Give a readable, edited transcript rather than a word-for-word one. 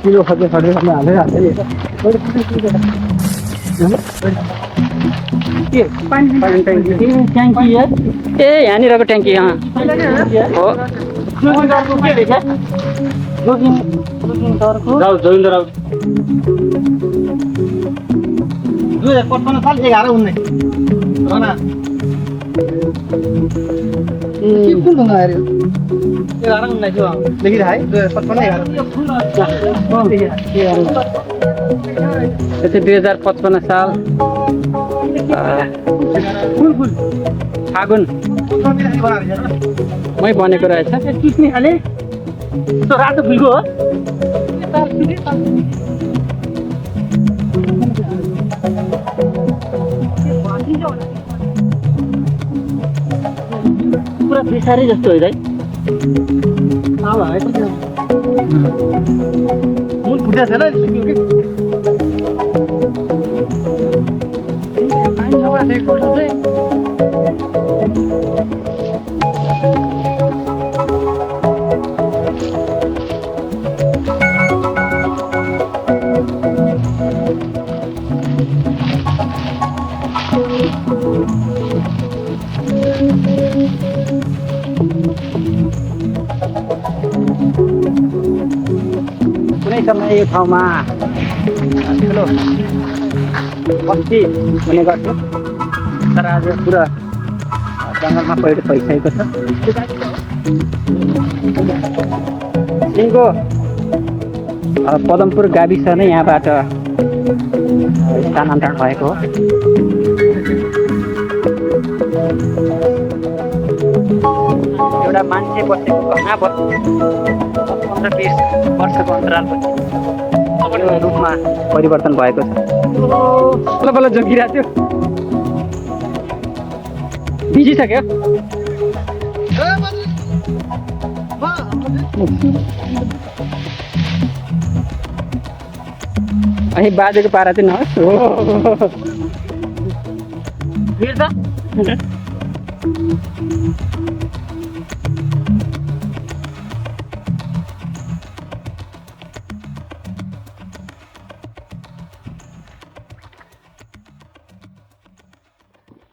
kilo खर्च खर्च हालेर हाल्दै ट्याङ्की ए यहाँनिरको ट्याङ्की हो जाऊ जोगिन्दर 2055 साल 11 19 कुन ढङ्गा हेऱ्यो 11 19 लेखिरह है 2055 साल फागुन मै बनेको रहेछ रातो फुलको हो पुरा बेसारी जस्तो हो है मुन फुटेको छैन कुनै समय यो ठाउँमा ठुलो बस्ती हुने गर्थ्यो तर आज पुरा जङ्गलमा पहिरो भइसकेको छ सिंहको पदमपुर गाविस नै यहाँबाट स्थानान्तरण भएको हो एउटा मान्छे बसेको घना 15-20 वर्षको अन्तरालपछि रूपमा परिवर्तन भएको छ बल्ल बल्ल जोगिरहेको थियो भिजिसक्यो अनि बाजेको पारा चाहिँ नहोस् फेरि त